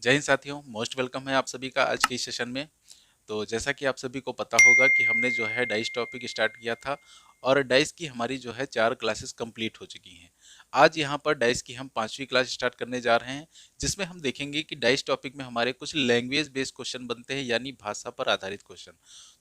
जय हिंद साथियों, most welcome है आप सभी का आज के इस सेशन में। तो जैसा कि आप सभी को पता होगा कि हमने जो है डाइस टॉपिक स्टार्ट किया था और डाइस की हमारी जो है 4 क्लासेस कंप्लीट हो चुकी हैं। आज यहाँ पर डाइस की हम 5वीं क्लास स्टार्ट करने जा रहे हैं, जिसमें हम देखेंगे कि डाइस टॉपिक में हमारे कुछ लैंग्वेज बेस्ड क्वेश्चन बनते हैं, यानी भाषा पर आधारित क्वेश्चन।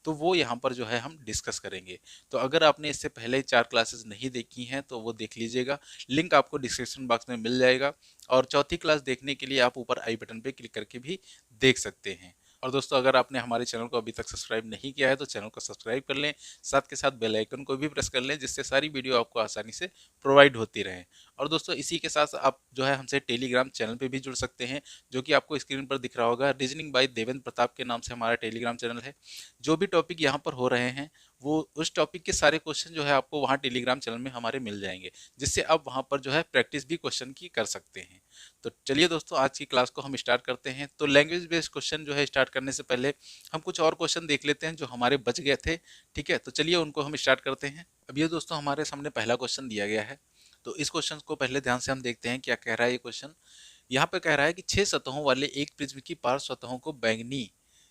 तो वो यहाँ पर जो है हम डिस्कस करेंगे। तो अगर आपने इससे पहले 4 क्लासेस नहीं देखी हैं तो वो देख लीजिएगा, लिंक आपको डिस्क्रिप्शन बॉक्स में मिल जाएगा। और चौथी क्लास देखने के लिए आप ऊपर आई बटन पे क्लिक करके भी देख सकते हैं। और दोस्तों, अगर आपने हमारे चैनल को अभी तक सब्सक्राइब नहीं किया है तो चैनल को सब्सक्राइब कर लें, साथ के साथ बेल आइकन को भी प्रेस कर लें, जिससे सारी वीडियो आपको आसानी से प्रोवाइड होती रहे। और दोस्तों, इसी के साथ आप जो है हमसे टेलीग्राम चैनल पे भी जुड़ सकते हैं, जो कि आपको स्क्रीन पर दिख रहा होगा। रीजनिंग बाय देवेंद्र प्रताप के नाम से हमारा टेलीग्राम चैनल है। जो भी टॉपिक यहाँ पर हो रहे हैं वो उस टॉपिक के सारे क्वेश्चन जो है आपको वहाँ टेलीग्राम चैनल में हमारे मिल जाएंगे, जिससे आप वहाँ पर जो है प्रैक्टिस भी क्वेश्चन की कर सकते हैं। तो चलिए दोस्तों, आज की क्लास को हम स्टार्ट करते हैं। तो लैंग्वेज बेस्ड क्वेश्चन जो है स्टार्ट करने से पहले हम कुछ और क्वेश्चन देख लेते हैं जो हमारे बच गए थे। ठीक है, तो चलिए उनको हम स्टार्ट करते हैं। अब ये दोस्तों हमारे सामने पहला क्वेश्चन दिया गया है। तो इस क्वेश्चन को पहले ध्यान से हम देखते हैं क्या कह रहा है ये क्वेश्चन। यहाँ पे कह रहा है कि 6 सतहों वाले एक प्रिज्म की पार्श्व सतहों को बैंगनी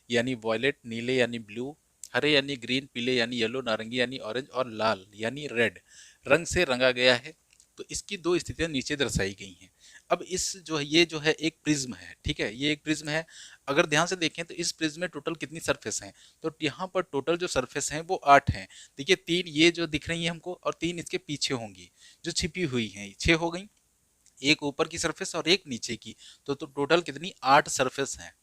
यानी वॉयलेट, नीले यानी ब्लू, हरे यानी ग्रीन, पीले यानी येलो, नारंगी यानी ऑरेंज और लाल यानी रेड रंग से रंगा गया है। तो इसकी दो स्थितियां नीचे दर्शाई गई हैं। अब इस जो है ये जो है एक प्रिज्म है, ठीक है, ये एक प्रिज्म है। अगर ध्यान से देखें तो इस प्रिज्म में टोटल कितनी सरफेस हैं, तो यहाँ पर टोटल जो सरफेस हैं वो 8 हैं। देखिए, 3 ये जो दिख रही है हमको और 3 इसके पीछे होंगी जो छिपी हुई हैं, 6 हो गई। एक ऊपर की सरफेस और एक नीचे की, तो टोटल कितनी 8 सरफेस हैं।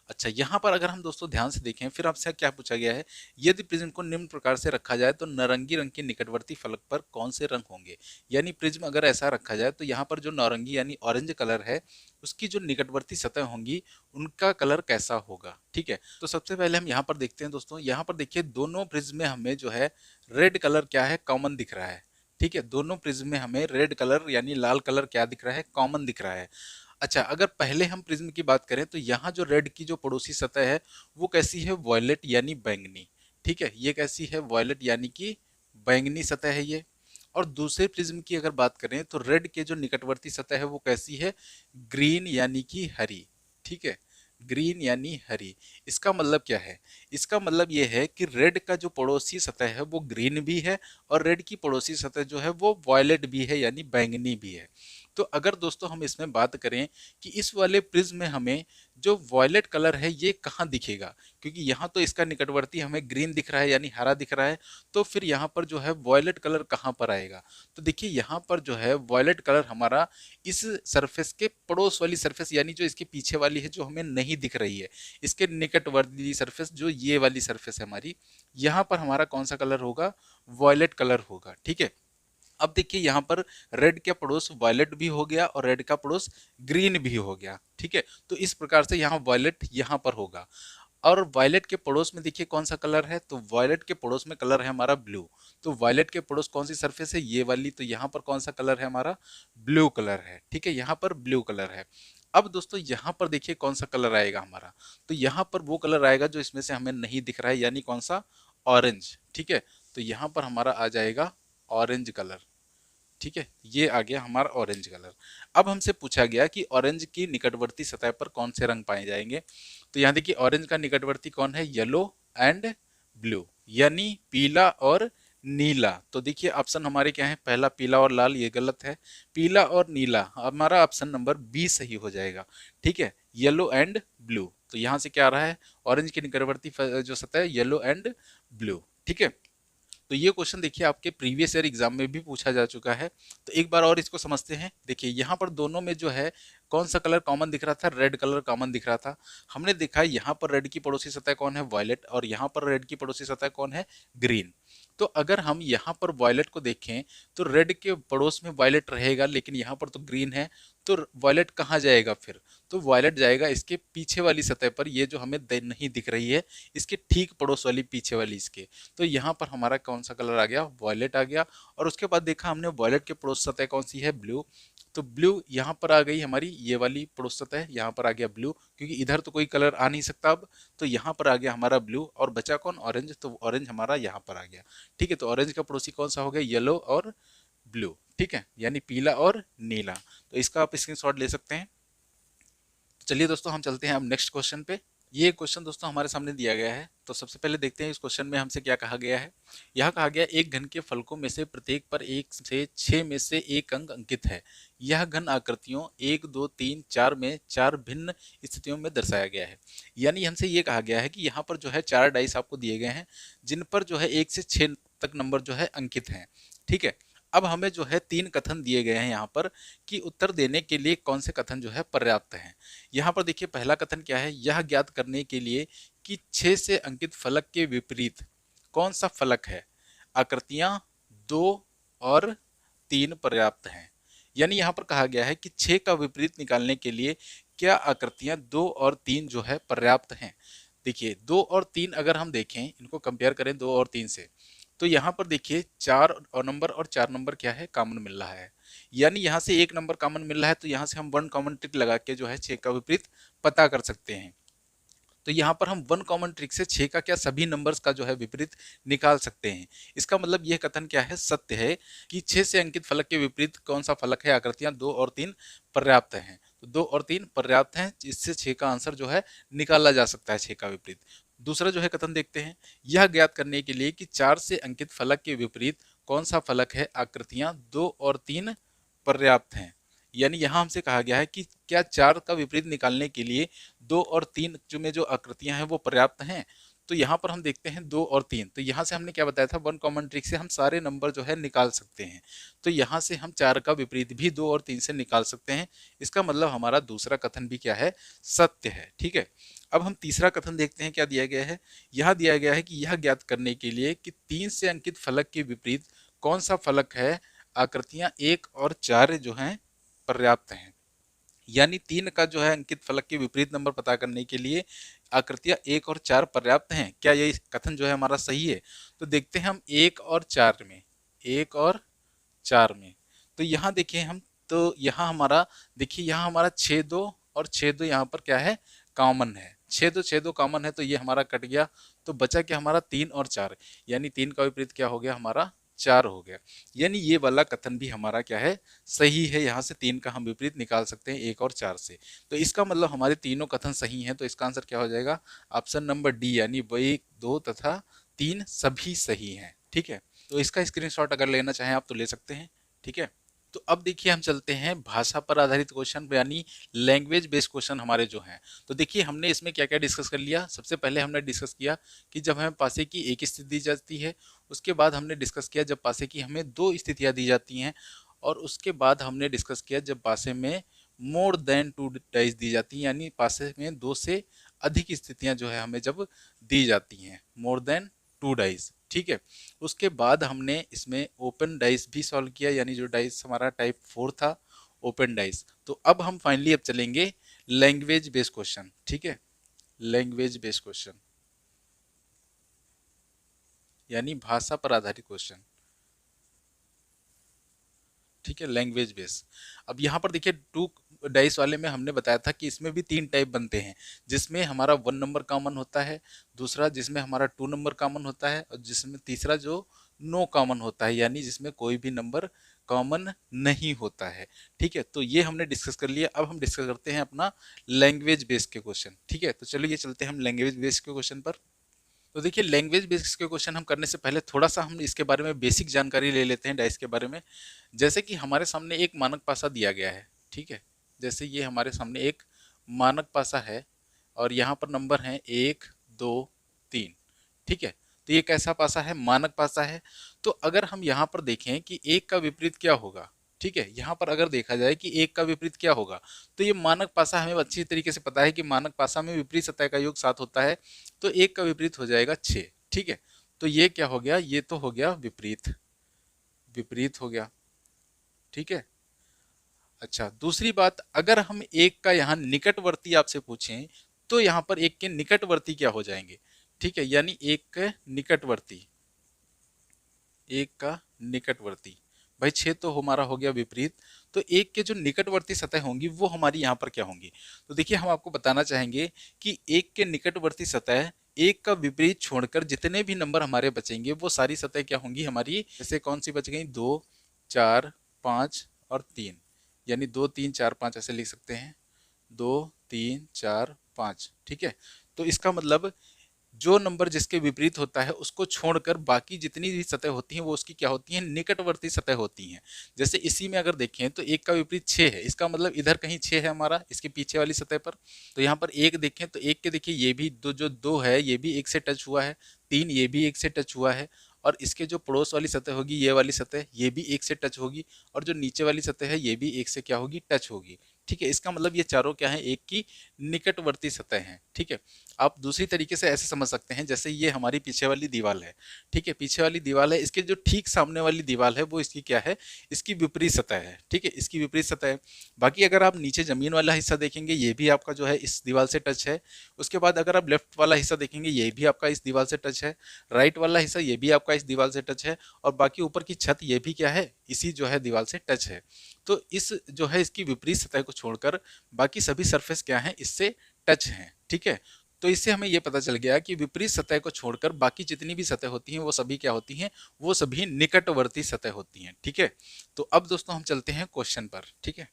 अच्छा, यहाँ पर अगर हम दोस्तों ध्यान से देखें, फिर आपसे क्या पूछा गया है, यदि प्रिज्म को निम्न प्रकार से रखा जाए तो नारंगी रंग के निकटवर्ती फलक पर कौन से रंग होंगे। यानी प्रिज्म अगर ऐसा रखा जाए तो यहाँ पर जो नारंगी यानी ऑरेंज कलर है, उसकी जो निकटवर्ती सतह होंगी उनका कलर कैसा होगा। ठीक है, तो सबसे पहले हम यहाँ पर देखते हैं दोस्तों। यहाँ पर देखिए, दोनों प्रिज्म में हमें जो है रेड कलर क्या है, कॉमन दिख रहा है। ठीक है, दोनों प्रिज्म में हमें रेड कलर यानी लाल कलर क्या दिख रहा है, कॉमन दिख रहा है। अच्छा, अगर पहले हम प्रिज्म की बात करें तो यहाँ जो रेड की जो पड़ोसी सतह है वो कैसी है, वॉयलेट यानी बैंगनी। ठीक है, ये कैसी है, वॉयलेट यानी कि बैंगनी सतह है ये। और दूसरे प्रिज्म की अगर बात करें तो रेड के जो निकटवर्ती सतह है वो कैसी है, ग्रीन यानी कि हरी। ठीक है, ग्रीन यानी हरी। इसका मतलब क्या है, इसका मतलब ये है कि रेड का जो पड़ोसी सतह है वो ग्रीन भी है और रेड की पड़ोसी सतह जो है वो वॉयलेट भी है यानी बैंगनी भी है। तो अगर दोस्तों हम इसमें बात करें कि इस वाले प्रिज्म में हमें जो वॉयलेट कलर है ये कहाँ दिखेगा, क्योंकि यहाँ तो इसका निकटवर्ती हमें ग्रीन दिख रहा है यानी हरा दिख रहा है, तो फिर यहाँ पर जो है वॉयलेट कलर कहाँ पर आएगा। तो देखिए, यहाँ पर जो है वॉयलेट कलर हमारा इस सरफेस के पड़ोस वाली सरफेस यानी जो इसके पीछे वाली है जो हमें नहीं दिख रही है, इसके निकटवर्ती सरफेस जो ये वाली सरफेस है हमारी, यहाँ पर हमारा कौन सा कलर होगा, वॉयलेट कलर होगा। ठीक है, अब देखिए यहाँ पर रेड का पड़ोस वायलेट भी हो गया और रेड का पड़ोस ग्रीन भी हो गया। ठीक है, तो इस प्रकार से यहाँ वायलेट यहाँ पर होगा। और वायलेट के पड़ोस में देखिए कौन सा कलर है, तो वायलेट के पड़ोस में कलर है हमारा ब्लू। तो वायलेट के पड़ोस कौन सी सरफेस है, ये वाली, तो यहाँ पर कौन सा कलर है हमारा, ब्लू कलर है। ठीक है, यहाँ पर ब्लू कलर है। अब दोस्तों यहाँ पर देखिए कौन सा कलर आएगा हमारा, तो यहाँ पर वो कलर आएगा जो इसमें से हमें नहीं दिख रहा है, यानी कौन सा, ऑरेंज। ठीक है, तो यहाँ पर हमारा आ जाएगा ऑरेंज कलर। ठीक है, ये आ गया हमारा ऑरेंज कलर। अब हमसे पूछा गया कि ऑरेंज की निकटवर्ती सतह पर कौन से रंग पाए जाएंगे। तो यहाँ देखिए, ऑरेंज का निकटवर्ती कौन है, येलो एंड ब्लू, यानी पीला और नीला। तो देखिए ऑप्शन हमारे क्या है, पहला पीला और लाल, ये गलत है। पीला और नीला, हमारा ऑप्शन नंबर बी सही हो जाएगा। ठीक है, येलो एंड ब्लू, तो यहाँ से क्या आ रहा है, ऑरेंज की निकटवर्ती जो सतह है येलो एंड ब्लू। ठीक है, तो ये क्वेश्चन देखिए आपके प्रीवियस ईयर एग्जाम में भी पूछा जा चुका है। तो एक बार और इसको समझते हैं। देखिए यहाँ पर दोनों में जो है कौन सा कलर कॉमन दिख रहा था, रेड कलर कॉमन दिख रहा था। हमने देखा यहाँ पर रेड की पड़ोसी सतह कौन है, वॉयलेट, और यहाँ पर रेड की पड़ोसी सतह कौन है, ग्रीन। तो अगर हम यहाँ पर वॉयलेट को देखें तो रेड के पड़ोस में वॉयलेट रहेगा, लेकिन यहाँ पर तो ग्रीन है, तो वॉयलेट कहाँ जाएगा फिर, तो वॉयलेट जाएगा इसके पीछे वाली सतह पर, ये जो हमें नहीं दिख रही है, इसके ठीक पड़ोस वाली पीछे वाली इसके। तो यहाँ पर हमारा कौन सा कलर आ गया, वॉयलेट आ गया। और उसके बाद देखा हमने वॉयलेट के पड़ोस सतह कौन सी है, ब्लू। तो ब्लू यहाँ पर आ गई हमारी, ये वाली पड़ोस सतह यहाँ पर आ गया ब्लू, क्योंकि इधर तो कोई कलर आ नहीं सकता अब। तो यहाँ पर आ गया हमारा ब्लू और बचा कौन, ऑरेंज, तो ऑरेंज हमारा यहाँ पर आ गया। ठीक है, तो ऑरेंज का पड़ोसी कौन सा हो गया, येलो और ब्लू। ठीक है, यानी पीला और नीला। तो इसका आप स्क्रीनशॉट ले सकते हैं। चलिए दोस्तों, हम चलते हैं अब नेक्स्ट क्वेश्चन पे। ये क्वेश्चन दोस्तों हमारे सामने दिया गया है, तो सबसे पहले देखते हैं इस क्वेश्चन में हमसे क्या कहा गया है। यह कहा गया एक घन के फलकों में से प्रत्येक पर 1 से 6 में से एक अंक अंकित है। यह घन आकृतियों 1 2 3 4 में 4 भिन्न स्थितियों में दर्शाया गया है। यानी हमसे ये कहा गया है कि यहाँ पर जो है 4 डाइस आपको दिए गए हैं, जिन पर जो है 1 से 6 तक नंबर जो है अंकित हैं। ठीक है, अब हमें जो है 3 कथन दिए गए हैं यहाँ पर कि उत्तर देने के लिए कौन से कथन जो है पर्याप्त हैं। यहाँ पर देखिए पहला कथन क्या है, यह ज्ञात करने के लिए कि 6 से अंकित फलक के विपरीत कौन सा फलक है, आकृतियां 2 और 3 पर्याप्त हैं। यानी यहाँ पर कहा गया है कि 6 का विपरीत निकालने के लिए क्या आकृतियां 2 और 3 जो है पर्याप्त हैं। देखिए 2 और 3 अगर हम देखें, इनको कंपेयर करें 2 और 3 से, तो यहाँ पर देखिए 4 और नंबर और 4 नंबर क्या है, कॉमन मिल रहा है। यानी यहाँ से एक नंबर कॉमन मिल रहा है, तो यहाँ से हम वन कॉमन ट्रिक लगा के जो है 6 का विपरीत पता कर सकते हैं। तो यहाँ पर हम वन कॉमन ट्रिक से 6 का क्या सभी नंबर्स का जो है विपरीत निकाल सकते हैं। इसका मतलब यह कथन क्या है, सत्य है कि 6 से अंकित फलक के विपरीत कौन सा फलक है, आकृतियां 2 और 3 पर्याप्त हैं। तो 2 और 3 पर्याप्त हैं, इससे 6 का आंसर जो है निकाला जा सकता है, 6 का विपरीत। दूसरा जो है कथन देखते हैं, यह ज्ञात करने के लिए कि 4 से अंकित फलक के विपरीत कौन सा फलक है, आकृतियां 2 और 3 पर्याप्त हैं। यानी यहाँ हमसे कहा गया है कि क्या 4 का विपरीत निकालने के लिए 2 और 3 जो में जो आकृतियां हैं वो पर्याप्त हैं। तो यहाँ पर हम देखते हैं 2 और 3, तो यहाँ से हमने क्या बताया था, वन कॉमन ट्रिक से हम सारे नंबर जो है निकाल सकते हैं। तो यहाँ से हम 4 का विपरीत भी 2 और 3 से निकाल सकते हैं। इसका मतलब हमारा दूसरा कथन भी क्या है, सत्य है। ठीक है, अब हम तीसरा कथन देखते हैं क्या दिया गया है। यह दिया गया है कि यह ज्ञात करने के लिए कि 3 से अंकित फलक के विपरीत कौन सा फलक है, आकृतियां 1 और 4 जो हैं पर्याप्त हैं। यानी 3 का जो है अंकित फलक के विपरीत नंबर पता करने के लिए आकृतियां 1 और 4 पर्याप्त हैं। क्या ये कथन जो है हमारा सही है? तो देखते हैं हम 1 और 4 में, 1 और 4 में, तो यहाँ देखिए हम, तो यहाँ हमारा देखिए यहाँ हमारा 6 2 और 6 2 यहाँ पर क्या है, कॉमन है। 6 2 कॉमन है, तो ये हमारा कट गया, तो बचा क्या हमारा 3 और 4। यानी 3 का विपरीत क्या हो गया हमारा, 4 हो गया। यानी ये वाला कथन भी हमारा क्या है, सही है। यहाँ से 3 का हम विपरीत निकाल सकते हैं 1 और 4 से। तो इसका मतलब हमारे तीनों कथन सही हैं। तो इसका आंसर क्या हो जाएगा, ऑप्शन नंबर डी, यानी 1 2 तथा 3 सभी सही हैं। ठीक है, तो इसका स्क्रीनशॉट अगर लेना चाहें आप तो ले सकते हैं। ठीक है, तो अब देखिए हम चलते हैं भाषा पर आधारित क्वेश्चन, यानी लैंग्वेज बेस्ड क्वेश्चन हमारे जो हैं। तो देखिए हमने इसमें क्या क्या डिस्कस कर लिया। सबसे पहले हमने डिस्कस किया कि जब हमें पासे की एक स्थिति दी जाती है, उसके बाद हमने डिस्कस किया जब पासे की हमें 2 स्थितियां दी जाती हैं, और उसके बाद हमने डिस्कस किया जब पासे में मोर देन 2 डाइस दी जाती हैं, यानी पासे में 2 से अधिक स्थितियां जो है हमें जब दी जाती हैं, मोर देन 2 डाइस। ठीक है, उसके बाद हमने इसमें ओपन डाइस भी सॉल्व किया, यानी जो डाइस हमारा टाइप 4 था, ओपन डाइस। तो अब हम फाइनली अब चलेंगे लैंग्वेज बेस्ड क्वेश्चन। ठीक है, लैंग्वेज बेस्ड क्वेश्चन यानी भाषा पर आधारित क्वेश्चन। ठीक है, लैंग्वेज बेस। अब यहाँ पर देखिए 2 डाइस वाले में हमने बताया था कि इसमें भी 3 टाइप बनते हैं, जिसमें हमारा 1 नंबर कॉमन होता है, दूसरा जिसमें हमारा 2 नंबर कॉमन होता है, और जिसमें तीसरा जो नो कॉमन होता है, यानी जिसमें कोई भी नंबर कॉमन नहीं होता है। ठीक है, तो ये हमने डिस्कस कर लिया। अब हम डिस्कस करते हैं अपना लैंग्वेज बेस के क्वेश्चन। ठीक है, तो चलिए चलते हैं हम लैंग्वेज बेस के क्वेश्चन पर। तो देखिए लैंग्वेज बेसिक्स के क्वेश्चन हम करने से पहले थोड़ा सा हम इसके बारे में बेसिक जानकारी ले लेते हैं डाइस के बारे में। जैसे कि हमारे सामने एक मानक पासा दिया गया है। ठीक है, जैसे ये हमारे सामने एक मानक पासा है, और यहाँ पर नंबर हैं 1 2 3। ठीक है, तो ये कैसा पासा है, मानक पासा है। तो अगर हम यहाँ पर देखें कि 1 का विपरीत क्या होगा, ठीक है, यहाँ पर अगर देखा जाए कि 1 का विपरीत क्या होगा, तो ये मानक पासा हमें अच्छी तरीके से पता है कि मानक पासा में विपरीत सतह का योग 7 होता है, तो 1 का विपरीत हो जाएगा 6। ठीक है, तो ये क्या हो गया, ये तो हो गया विपरीत, विपरीत हो गया। ठीक है, अच्छा दूसरी बात, अगर हम 1 का यहाँ निकटवर्ती आपसे पूछें, तो यहाँ पर 1 के निकटवर्ती क्या हो जाएंगे। ठीक है, यानी 1 के निकटवर्ती, 1 का निकटवर्ती, भाई 6 तो हमारा हो गया विपरीत, तो 1 के जो निकटवर्ती सतह होंगी वो हमारी यहाँ पर क्या होंगी। तो देखिए हम आपको बताना चाहेंगे कि 1 के निकटवर्ती सतह, 1 का विपरीत छोड़कर जितने भी नंबर हमारे बचेंगे वो सारी सतह क्या होंगी हमारी, जैसे कौन सी बच गई, 2 4 5 और 3, यानी 2 3 4 5 ऐसे लिख सकते हैं, 2 3 4 5। ठीक है, तो इसका मतलब जो नंबर जिसके विपरीत होता है उसको छोड़कर बाकी जितनी भी सतह होती हैं वो उसकी क्या होती हैं, निकटवर्ती सतह होती हैं। जैसे इसी में अगर देखें तो एक का विपरीत 6 है, इसका मतलब इधर कहीं 6 है हमारा इसके पीछे वाली सतह पर। तो यहाँ पर एक देखें तो एक के देखिए ये भी दो, जो दो है ये भी एक से टच हुआ है, 3 ये भी एक से टच हुआ है, और इसके जो पड़ोस वाली सतह होगी ये वाली सतह ये भी एक से टच होगी, और जो नीचे वाली सतह है ये भी एक से क्या होगी, टच होगी। ठीक है, इसका मतलब ये चारों क्या है, एक की निकटवर्ती सतह हैं। ठीक है, आप दूसरी तरीके से ऐसे समझ सकते हैं, जैसे ये हमारी पीछे वाली दीवार है। ठीक है, पीछे वाली दीवार है, इसके जो ठीक सामने वाली दीवार है वो इसकी क्या है, इसकी विपरीत सतह है। ठीक है, इसकी विपरीत सतह है। बाकी अगर आप नीचे जमीन वाला हिस्सा देखेंगे ये भी आपका जो है इस दीवार से टच है। उसके बाद अगर आप लेफ्ट वाला हिस्सा देखेंगे ये भी आपका इस दीवार से टच है। राइट वाला हिस्सा ये भी आपका इस दीवार से टच है, और बाकी ऊपर की छत ये भी क्या है, इसी जो है दीवार से टच है। तो इस जो है इसकी विपरीत सतह को छोड़कर बाकी सभी सरफेस क्या है, इससे टच हैं। ठीक है, तो इससे हमें यह पता चल गया कि विपरीत सतह को छोड़कर बाकी जितनी भी सतह होती हैं वो सभी क्या होती हैं, वो सभी निकटवर्ती सतह होती हैं। ठीक है, तो अब दोस्तों हम चलते हैं क्वेश्चन पर। ठीक है,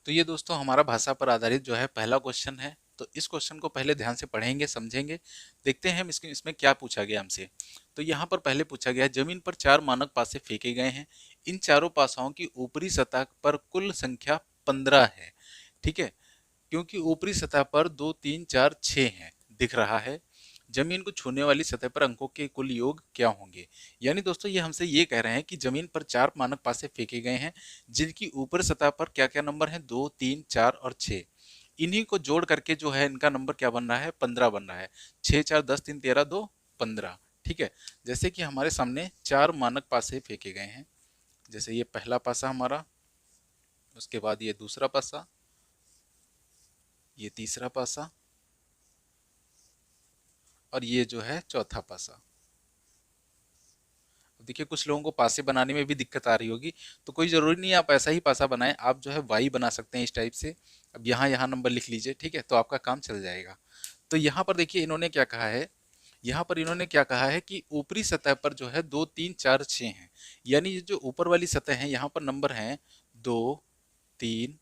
तो ये दोस्तों हमारा भाषा पर आधारित जो है पहला क्वेश्चन है। तो इस क्वेश्चन को पहले ध्यान से पढ़ेंगे, समझेंगे, देखते हैं इसमें क्या पूछा गया हमसे। तो यहाँ पर पहले पूछा गया, जमीन पर 4 मानक पासे फेंके गए हैं, इन चारों पासाओं की ऊपरी सतह पर कुल संख्या 15 है। ठीक है, क्योंकि ऊपरी सतह पर 2 3 4 6 हैं दिख रहा है, जमीन को छूने वाली सतह पर अंकों के कुल योग क्या होंगे। यानी दोस्तों ये हमसे ये कह रहे हैं कि जमीन पर 4 मानक पासे फेंके गए हैं, जिनकी ऊपर सतह पर क्या क्या नंबर हैं, 2 3 4 और 6। इन्हीं को जोड़ करके जो है इनका नंबर क्या बन रहा है, 15 बन रहा है। 6 4 10 3 13 2 15। ठीक है, जैसे कि हमारे सामने 4 मानक पासे फेंके गए हैं, जैसे ये पहला पासा हमारा, उसके बाद ये दूसरा पासा, ये तीसरा पासा, और ये जो है चौथा पासा। देखिए कुछ लोगों को पासे बनाने में भी दिक्कत आ रही होगी, तो कोई ज़रूरी नहीं है आप ऐसा ही पासा बनाएं, आप जो है वाई बना सकते हैं इस टाइप से। अब यहाँ यहाँ नंबर लिख लीजिए, ठीक है, तो आपका काम चल जाएगा। तो यहाँ पर देखिए इन्होंने क्या कहा है, यहाँ पर इन्होंने क्या कहा है कि ऊपरी सतह पर जो है 2 3 4 6 हैं, यानी ये जो ऊपर वाली सतह है यहाँ पर नंबर हैं 2 3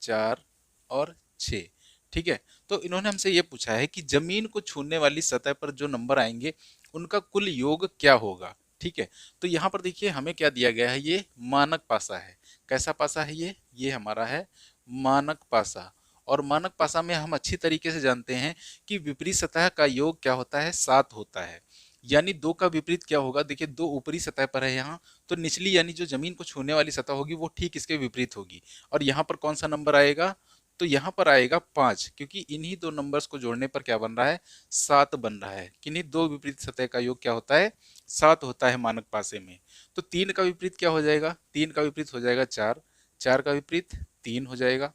4 और 6। ठीक है, तो इन्होंने हमसे ये पूछा है कि जमीन को छूने वाली सतह पर जो नंबर आएंगे उनका कुल योग क्या होगा। ठीक है, तो यहाँ पर देखिए हमें क्या दिया गया है, ये मानक पासा है। कैसा पासा है ये हमारा है मानक पासा। और मानक पासा में हम अच्छी तरीके से जानते हैं कि विपरीत सतह का योग क्या होता है, 7 होता है। यानी 2 का विपरीत क्या होगा, देखिए 2 ऊपरी सतह पर है यहाँ, तो निचली यानी जो जमीन को छूने वाली सतह होगी वो ठीक इसके विपरीत होगी। और यहाँ पर कौन सा नंबर आएगा, तो यहाँ पर आएगा 5, क्योंकि इन्हीं दो नंबर्स को जोड़ने पर क्या बन रहा है, 7 बन रहा है। किन्हीं दो विपरीत सतह का योग क्या होता है, 7 होता है मानक पासे में। तो 3 का विपरीत क्या हो जाएगा, 3 का विपरीत हो जाएगा 4, 4 का विपरीत 3 हो जाएगा,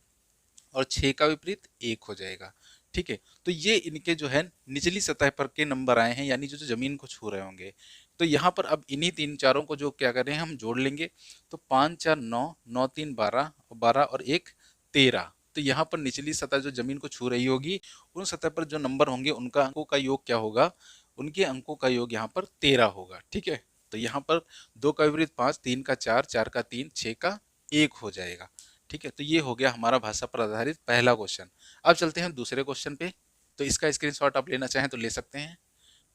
और 6 का विपरीत 1 हो जाएगा। ठीक है, तो ये इनके जो है निचली सतह पर के नंबर आए हैं, यानी जो जमीन को छू रहे होंगे। तो यहाँ पर अब इन्हीं तीन चारों को जो क्या कर रहे हैं हम जोड़ लेंगे, तो 5 4 9, 9 3 12, 12 और 1 13। तो यहाँ पर निचली सतह जो जमीन को छू रही होगी उन सतह पर जो नंबर होंगे उनका अंकों का योग क्या होगा, उनके अंकों का योग यहाँ पर 13 होगा। ठीक है, तो यहाँ पर 2 का विपरीत 5, 3 का 4, 4 का 3, 6 का 1 हो जाएगा। ठीक है, तो ये हो गया हमारा भाषा पर आधारित पहला क्वेश्चन। अब चलते हैं दूसरे क्वेश्चन पे, तो इसका स्क्रीनशॉट आप लेना चाहें तो ले सकते हैं।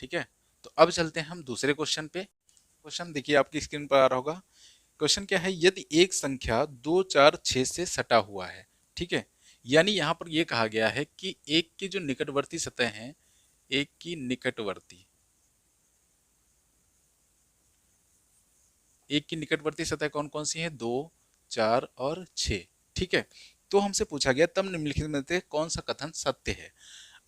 ठीक है, तो अब चलते हैं हम दूसरे क्वेश्चन पे। क्वेश्चन देखिए आपकी स्क्रीन पर आ रहा होगा। क्वेश्चन क्या है, यदि एक संख्या 2 4 6 से सटा हुआ है। ठीक है, यानी यहाँ पर यह कहा गया है कि एक की जो निकटवर्ती सतह है, एक की निकटवर्ती सतह कौन कौन सी है, 2 4 और 6। ठीक है, तो हमसे पूछा गया तब निम्नलिखित में से कौन सा कथन सत्य है।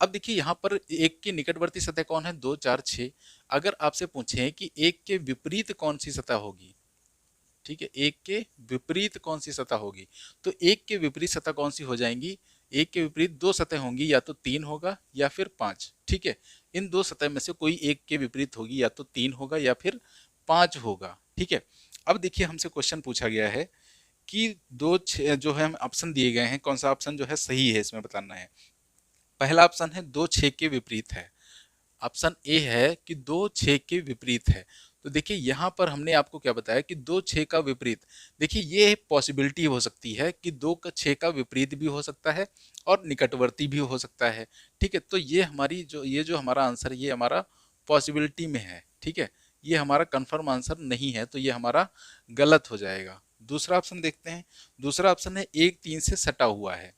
अब देखिए यहाँ पर एक की निकटवर्ती सतह कौन है, 2 4 6। अगर आपसे पूछे कि एक के विपरीत कौन सी सतह होगी, ठीक है, एक के विपरीत कौन सी सतह होगी, तो एक के विपरीत सतह कौन सी हो जाएंगी, एक के विपरीत दो सतह होंगी, या तो 3 होगा या फिर 5। ठीक है, इन दो सतह में से कोई एक के विपरीत होगी, या तो 3 होगा या फिर 5 होगा। ठीक है, अब देखिए हमसे क्वेश्चन पूछा गया है कि जो है हम ऑप्शन दिए गए हैं, कौन सा ऑप्शन जो है सही है इसमें बताना है। पहला ऑप्शन है 2 6 के विपरीत है, ऑप्शन ए है कि 2 6 के विपरीत है। तो देखिए यहाँ पर हमने आपको क्या बताया कि 2 6 का विपरीत, देखिए ये पॉसिबिलिटी हो सकती है कि 2 का 6 का विपरीत भी हो सकता है और निकटवर्ती भी हो सकता है। ठीक है, तो ये जो हमारा आंसर है ये हमारा पॉसिबिलिटी में है। ठीक है, ये हमारा कंफर्म आंसर नहीं है, तो ये हमारा गलत हो जाएगा। दूसरा ऑप्शन देखते हैं। दूसरा ऑप्शन है 1 3 से सटा हुआ है।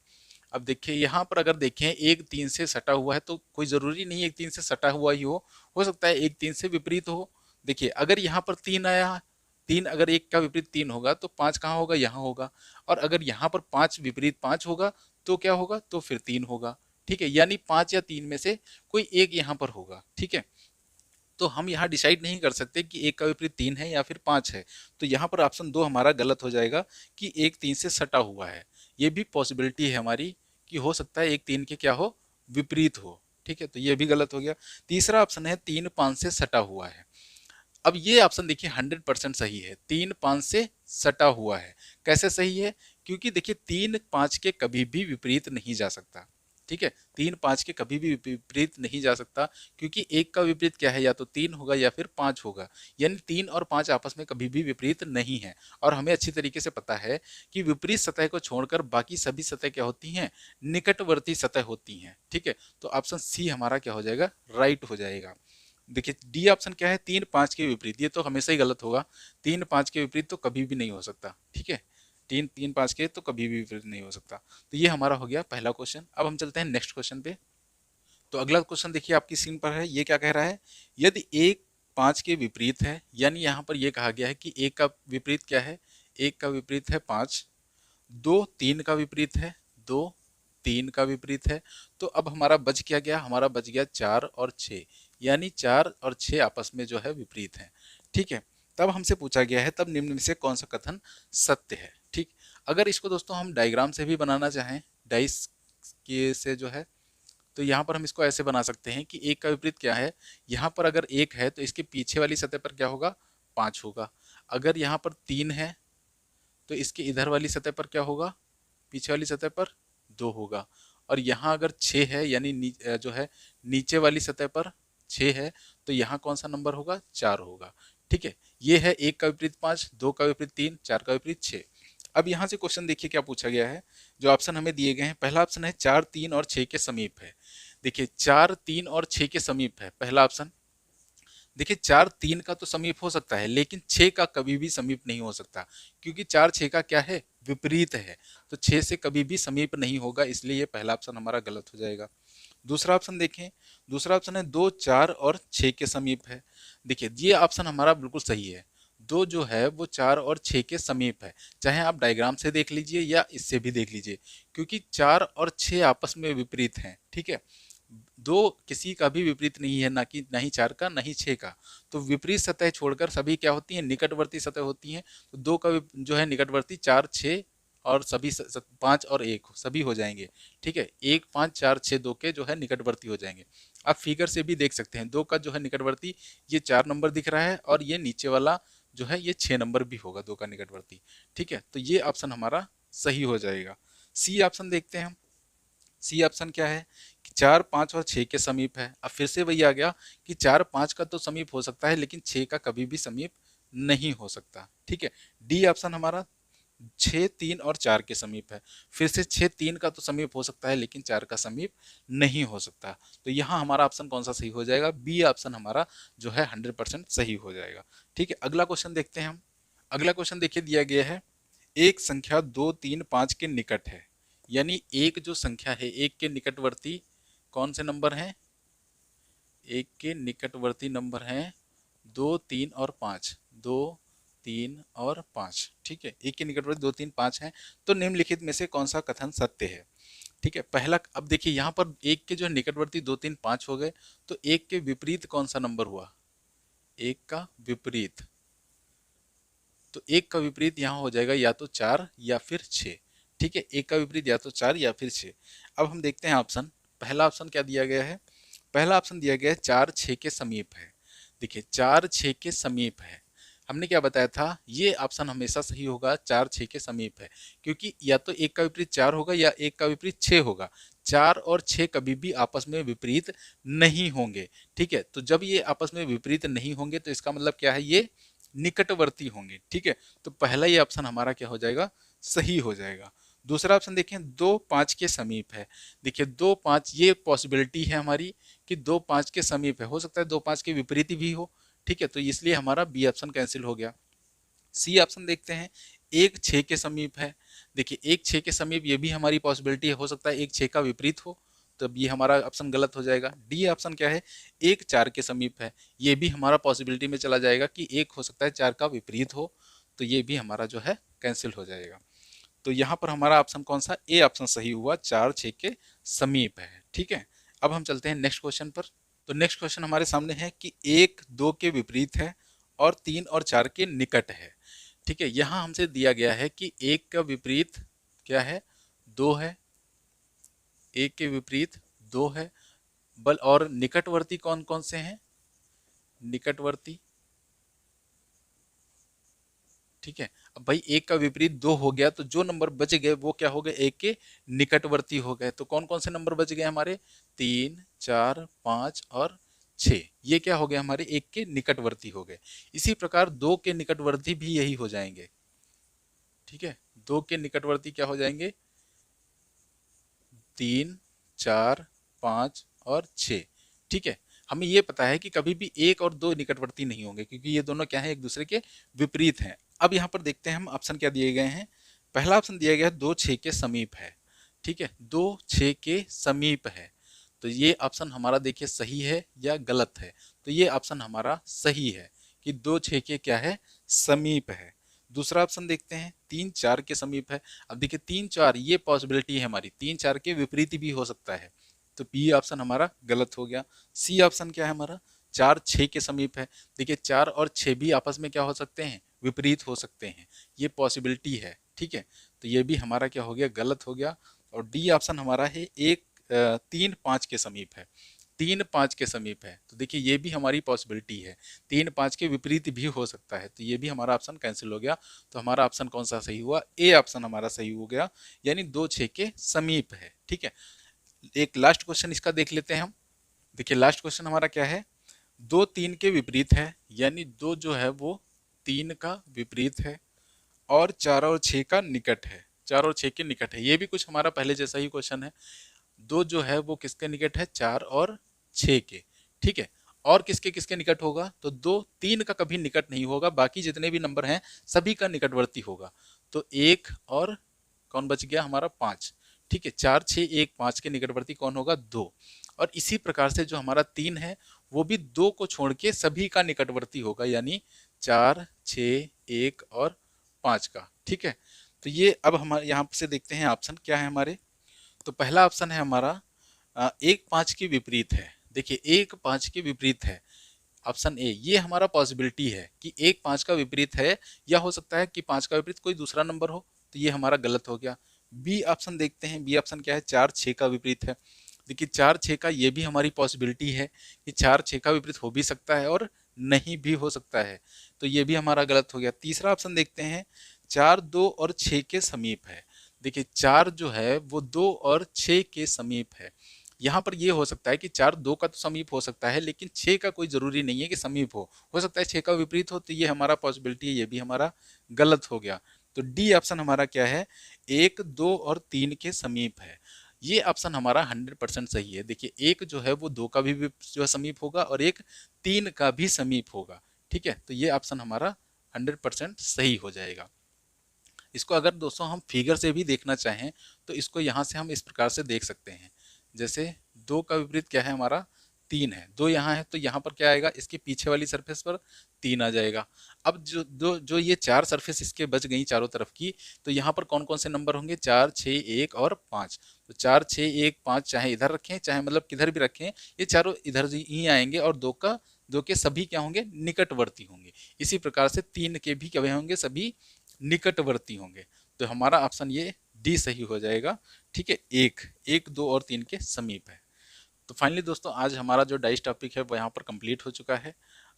अब देखिए यहाँ पर अगर देखें 1 3 से सटा हुआ है तो कोई जरूरी नहीं 1 3 से सटा हुआ ही हो सकता है 1 3 से विपरीत हो। देखिए अगर यहाँ पर 3 आया, 3 अगर 1 का विपरीत 3 होगा तो 5 कहाँ होगा, यहाँ होगा। और अगर यहाँ पर 5 विपरीत 5 होगा तो क्या होगा, तो फिर 3 होगा। ठीक है, यानी 5 या 3 में से कोई एक यहाँ पर होगा। ठीक है, तो हम यहाँ डिसाइड नहीं कर सकते कि 1 का विपरीत 3 है या फिर 5 है। तो यहाँ पर ऑप्शन 2 हमारा गलत हो जाएगा कि 1 3 से सटा हुआ है। ये भी पॉसिबिलिटी है हमारी कि हो सकता है 1 3 के क्या हो, विपरीत हो। ठीक है, तो ये भी गलत हो गया। तीसरा ऑप्शन है 3 5 से सटा हुआ है। अब ये ऑप्शन देखिए 100% सही है, 3 5 से सटा हुआ है। कैसे सही है, क्योंकि देखिए 3 5 के कभी भी विपरीत नहीं जा सकता। ठीक है, 3 5 के कभी भी विपरीत नहीं जा सकता, क्योंकि एक का विपरीत क्या है, या तो 3 होगा या फिर 5 होगा। यानी 3 और 5 आपस में कभी भी विपरीत नहीं है। और हमें अच्छी तरीके से पता है कि विपरीत सतह को छोड़कर बाकी सभी सतह क्या होती हैं, निकटवर्ती सतह होती हैं। ठीक है, तो ऑप्शन सी हमारा क्या हो जाएगा, राइट हो जाएगा। देखिए डी ऑप्शन क्या है, 3 5 के विपरीत, ये तो हमेशा ही गलत होगा। 3 5 के विपरीत तो कभी भी नहीं हो सकता। ठीक है, 3 3 5 के तो कभी भी विपरीत नहीं हो सकता। तो ये हमारा हो गया पहला क्वेश्चन। अब हम चलते हैं नेक्स्ट क्वेश्चन पे। तो अगला क्वेश्चन देखिए आपकी स्क्रीन पर है, ये क्या कह रहा है, यदि 1 5 के विपरीत है, यानी यहाँ पर ये कहा गया है कि 1 का विपरीत क्या है, 1 का विपरीत है 5, 2 3 का विपरीत है, 2 3 का विपरीत है। तो अब हमारा बच क्या गया, हमारा बच गया 4 और 6, यानी 4 और 6 आपस में जो है विपरीत हैं। ठीक है, तब हमसे पूछा गया है तब निम्न में से कौन सा कथन सत्य है। ठीक, अगर इसको दोस्तों हम डायग्राम से भी बनाना चाहें, डाइस के से जो है, तो यहाँ पर हम इसको ऐसे बना सकते हैं कि 1 का विपरीत क्या है, यहाँ पर अगर 1 है तो इसके पीछे वाली सतह पर क्या होगा, 5 होगा। अगर यहाँ पर 3 है तो इसके इधर वाली सतह पर क्या होगा, पीछे वाली सतह पर 2 होगा। और यहाँ अगर 6 है, यानी जो है नीचे वाली सतह पर 6 है, तो यहाँ कौन सा नंबर होगा, 4 होगा। ठीक है, ये है 1 का विपरीत 5, 2 का विपरीत 3, 4 का विपरीत 6। अब यहाँ से क्वेश्चन देखिए क्या पूछा गया है। जो ऑप्शन हमें दिए गए हैं, पहला ऑप्शन है 4 3 और 6 के समीप है। देखिए 4 3 और 6 के समीप है पहला ऑप्शन। देखिए 4 3 का तो समीप हो सकता है, लेकिन 6 का कभी भी समीप नहीं हो सकता, क्योंकि 4 6 का क्या है, विपरीत है। तो 6 से कभी भी समीप नहीं होगा, इसलिए ये पहला ऑप्शन हमारा गलत हो जाएगा। दूसरा ऑप्शन देखें, दूसरा ऑप्शन है 2 4 और 6 के समीप है। देखिए ये ऑप्शन हमारा बिल्कुल सही है, 2 जो है वो 4 और 6 के समीप है। चाहे आप डायग्राम से देख लीजिए या इससे भी देख लीजिए, क्योंकि 4 और 6 आपस में विपरीत हैं। ठीक है, 2 किसी का भी विपरीत नहीं है, ना कि ना ही 4 का ना ही 6 का। तो विपरीत सतह छोड़कर सभी क्या होती हैं, निकटवर्ती सतह होती हैं। तो 2 का जो है निकटवर्ती 4 6 और सभी 5 और 1 सभी हो जाएंगे। ठीक है, 1 5 4 6 2 के जो है निकटवर्ती हो जाएंगे। आप फिगर से भी देख सकते हैं, 2 का जो है निकटवर्ती ये 4 नंबर दिख रहा है, और ये नीचे वाला जो है ये 6 नंबर भी होगा 2 का निकटवर्ती। ठीक है, तो ये ऑप्शन हमारा सही हो जाएगा। सी ऑप्शन देखते हैं हम। सी ऑप्शन क्या है कि 4 5 और 6 के समीप है। अब फिर से वही आ गया कि 4 5 का तो समीप हो सकता है, लेकिन 6 का कभी भी समीप नहीं हो सकता। ठीक है, डी ऑप्शन हमारा 6 3 और 4 के समीप है। फिर से 6 3 का तो समीप हो सकता है, लेकिन 4 का समीप नहीं हो सकता। तो यहाँ हमारा ऑप्शन कौन सा सही हो जाएगा, बी ऑप्शन हमारा जो है 100% सही हो जाएगा। ठीक है, अगला क्वेश्चन देखते हैं हम। अगला क्वेश्चन देखिए दिया गया है, एक संख्या 2 3 5 के निकट है। यानी एक जो संख्या है, एक के निकटवर्ती कौन से नंबर हैं, एक के निकटवर्ती नंबर हैं 2 3 और 5, 2 3 और 5। ठीक है, एक के निकटवर्ती 2 3 5 हैं। तो निम्नलिखित में से कौन सा कथन सत्य है। ठीक है, पहला, अब देखिए यहाँ पर एक के जो निकटवर्ती 2 3 5 हो गए, तो एक के विपरीत कौन सा नंबर हुआ, एक का विपरीत। तो एक का विपरीत यहाँ हो जाएगा या तो 4 या फिर 6। ठीक है, एक का विपरीत या तो 4 या फिर 6। अब हम देखते हैं ऑप्शन। पहला ऑप्शन क्या दिया गया है, पहला ऑप्शन दिया गया है 4 6 के समीप है। देखिए 4 6 के समीप है, हमने क्या बताया था, ये ऑप्शन हमेशा सही होगा, 4 6 के समीप है। क्योंकि या तो एक का विपरीत 4 होगा या एक का विपरीत 6 होगा। 4 और 6 कभी भी आपस में विपरीत नहीं होंगे। ठीक है, तो जब ये आपस में विपरीत नहीं होंगे तो इसका मतलब क्या है, ये निकटवर्ती होंगे। ठीक है, तो पहला ये ऑप्शन हमारा क्या हो जाएगा, सही हो जाएगा। दूसरा ऑप्शन देखें, 2 5 के समीप है। देखिए 2 5 ये पॉसिबिलिटी है हमारी कि 2 5 के समीप है, हो सकता है 2 5 के विपरीत भी हो। ठीक है, तो इसलिए हमारा बी ऑप्शन कैंसिल हो गया। सी ऑप्शन देखते हैं, 1 6 के समीप है। देखिए 1 6 के समीप ये भी हमारी पॉसिबिलिटी है, हो सकता है 1 6 का विपरीत हो, तब ये हमारा ऑप्शन गलत हो जाएगा। डी ऑप्शन क्या है, 1 4 के समीप है, ये भी हमारा पॉसिबिलिटी में चला जाएगा कि 1 हो सकता है 4 का विपरीत हो, तो ये भी हमारा जो है कैंसिल हो जाएगा। तो यहाँ पर हमारा ऑप्शन कौन सा, ए ऑप्शन सही हुआ, 4 6 के समीप है। ठीक है, अब हम चलते हैं नेक्स्ट क्वेश्चन पर। तो नेक्स्ट क्वेश्चन हमारे सामने है कि 1 2 के विपरीत है और 3 और 4 के निकट है। ठीक है, यहाँ हमसे दिया गया है कि 1 का विपरीत क्या है, 2 है, 1 के विपरीत 2 है, बल और निकटवर्ती कौन कौन से हैं, निकटवर्ती। ठीक है, अब भाई 1 का विपरीत 2 हो गया, तो जो नंबर बच गए वो क्या हो गए, 1 के निकटवर्ती हो गए। तो कौन कौन से नंबर बच गए हमारे, 3 4 5 और 6, ये क्या हो गए हमारे 1 के निकटवर्ती हो गए। इसी प्रकार 2 के निकटवर्ती भी यही हो जाएंगे। ठीक है, 2 के निकटवर्ती क्या हो जाएंगे, 3 4 5 और 6। ठीक है, हमें ये पता है कि कभी भी 1 और 2 निकटवर्ती नहीं होंगे, क्योंकि ये दोनों क्या है, एक दूसरे के विपरीत हैं। अब यहाँ पर देखते हैं हम ऑप्शन क्या दिए गए हैं। पहला ऑप्शन दिया गया है 2 6 के समीप है। ठीक है, 2 6 के समीप है, तो ये ऑप्शन हमारा देखिए सही है या गलत है। तो ये ऑप्शन हमारा सही है कि 2 6 के क्या है, समीप है। दूसरा ऑप्शन देखते हैं, 3 4 के समीप है। अब देखिए 3 4 ये पॉसिबिलिटी है हमारी, 3 4 के विपरीत भी हो सकता है, तो बी ऑप्शन हमारा गलत हो गया। सी ऑप्शन क्या है हमारा, 4 6 के समीप है। देखिए 4 और 6 भी आपस में क्या हो सकते हैं, विपरीत हो सकते हैं, ये पॉसिबिलिटी है। ठीक है, तो ये भी हमारा क्या हो गया, गलत हो गया। और डी ऑप्शन हमारा है 3 5 के समीप है, 3 5 के समीप है, तो देखिए ये भी हमारी पॉसिबिलिटी है, 3 5 के विपरीत भी हो सकता है, तो ये भी हमारा ऑप्शन कैंसिल हो गया। तो हमारा ऑप्शन कौन सा सही हुआ, ए ऑप्शन हमारा सही हो गया, यानी 2 6 के समीप है। ठीक है, एक लास्ट क्वेश्चन इसका देख लेते हैं हम। देखिए लास्ट क्वेश्चन हमारा क्या है, 2 3 के विपरीत है, यानी 2 जो है वो 3 का विपरीत है, और 4 और 6 का निकट है, 4 और 6 के निकट है। ये भी कुछ हमारा पहले जैसा ही क्वेश्चन है, 2 जो है वो किसके निकट है, 4 और 6 के। ठीक है, और किसके किसके निकट होगा, तो 2 3 का कभी निकट नहीं होगा, बाकी जितने भी नंबर हैं सभी का निकटवर्ती होगा। तो 1 और कौन बच गया हमारा, 5। ठीक है, 4 6 1 5 के निकटवर्ती कौन होगा, 2। और इसी प्रकार से जो हमारा 3 है वो भी 2 को छोड़ के सभी का निकटवर्ती होगा, यानी 4 6 1 और 5 का। ठीक है, तो ये अब हमारे यहाँ से देखते हैं ऑप्शन क्या है हमारे। तो पहला ऑप्शन है हमारा 1 5 के विपरीत है। देखिए 1 5 के विपरीत है, ऑप्शन ए, ये हमारा पॉसिबिलिटी है कि 1 5 का विपरीत है, या हो सकता है कि 5 का विपरीत कोई दूसरा नंबर हो, तो ये हमारा गलत हो गया। बी ऑप्शन देखते हैं, बी ऑप्शन क्या है, 4 6 का विपरीत है। देखिए 4 6 का ये भी हमारी पॉसिबिलिटी है कि 4 6 का विपरीत हो भी सकता है और नहीं भी हो सकता है, तो ये भी हमारा गलत हो गया। तीसरा ऑप्शन देखते हैं, 4 2 और 6 के समीप है। देखिए 4 जो है वो 2 और 6 के समीप है। यहाँ पर ये हो सकता है कि 4 2 का तो समीप हो सकता है, लेकिन 6 का कोई जरूरी नहीं है कि समीप हो सकता है 6 का विपरीत हो, तो ये हमारा पॉसिबिलिटी है, ये भी हमारा गलत हो गया। तो डी ऑप्शन हमारा क्या है, 1 2 और 3 के समीप है, ये ऑप्शन हमारा 100% सही है। देखिए एक जो है वो 2 का भी जो है समीप होगा, और एक 3 का भी समीप होगा। ठीक है, तो ये ऑप्शन हमारा 100% सही हो जाएगा। इसको अगर दोस्तों हम फिगर से भी देखना चाहें तो इसको यहाँ से हम इस प्रकार से देख सकते हैं, जैसे 2 का विपरीत क्या है हमारा, 3 है, 2 यहाँ है, तो यहाँ पर क्या आएगा, इसके पीछे वाली सरफेस पर 3 आ जाएगा। अब जो ये 4 सरफेस इसके बच गई चारों तरफ की, तो यहाँ पर कौन कौन से नंबर होंगे, 4 6 1 और 5। तो 4 6 1 5 चाहे इधर रखें चाहे मतलब किधर भी रखें, ये चारों इधर ही आएंगे, और 2 के सभी क्या होंगे, निकटवर्ती होंगे। इसी प्रकार से 3 के भी क्या होंगे, सभी निकटवर्ती होंगे। तो हमारा ऑप्शन ये डी सही हो जाएगा। ठीक है, 1 2 और 3 के समीप है। तो फाइनली दोस्तों आज हमारा जो डाइस टॉपिक है वो यहाँ पर कंप्लीट हो चुका है।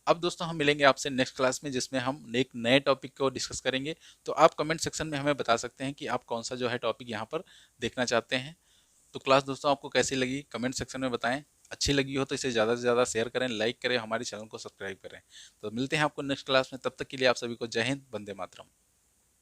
अब दोस्तों हम मिलेंगे आपसे नेक्स्ट क्लास में, जिसमें हम एक नए टॉपिक को डिस्कस करेंगे। तो आप कमेंट सेक्शन में हमें बता सकते हैं कि आप कौन सा जो है टॉपिक यहाँ पर देखना चाहते हैं। तो क्लास दोस्तों आपको कैसी लगी कमेंट सेक्शन में बताएं। अच्छी लगी हो तो इसे ज़्यादा से ज़्यादा शेयर करें, लाइक करें, हमारे चैनल को सब्सक्राइब करें। तो मिलते हैं आपको नेक्स्ट क्लास में, तब तक के लिए आप सभी को जय हिंद, वंदे मातरम।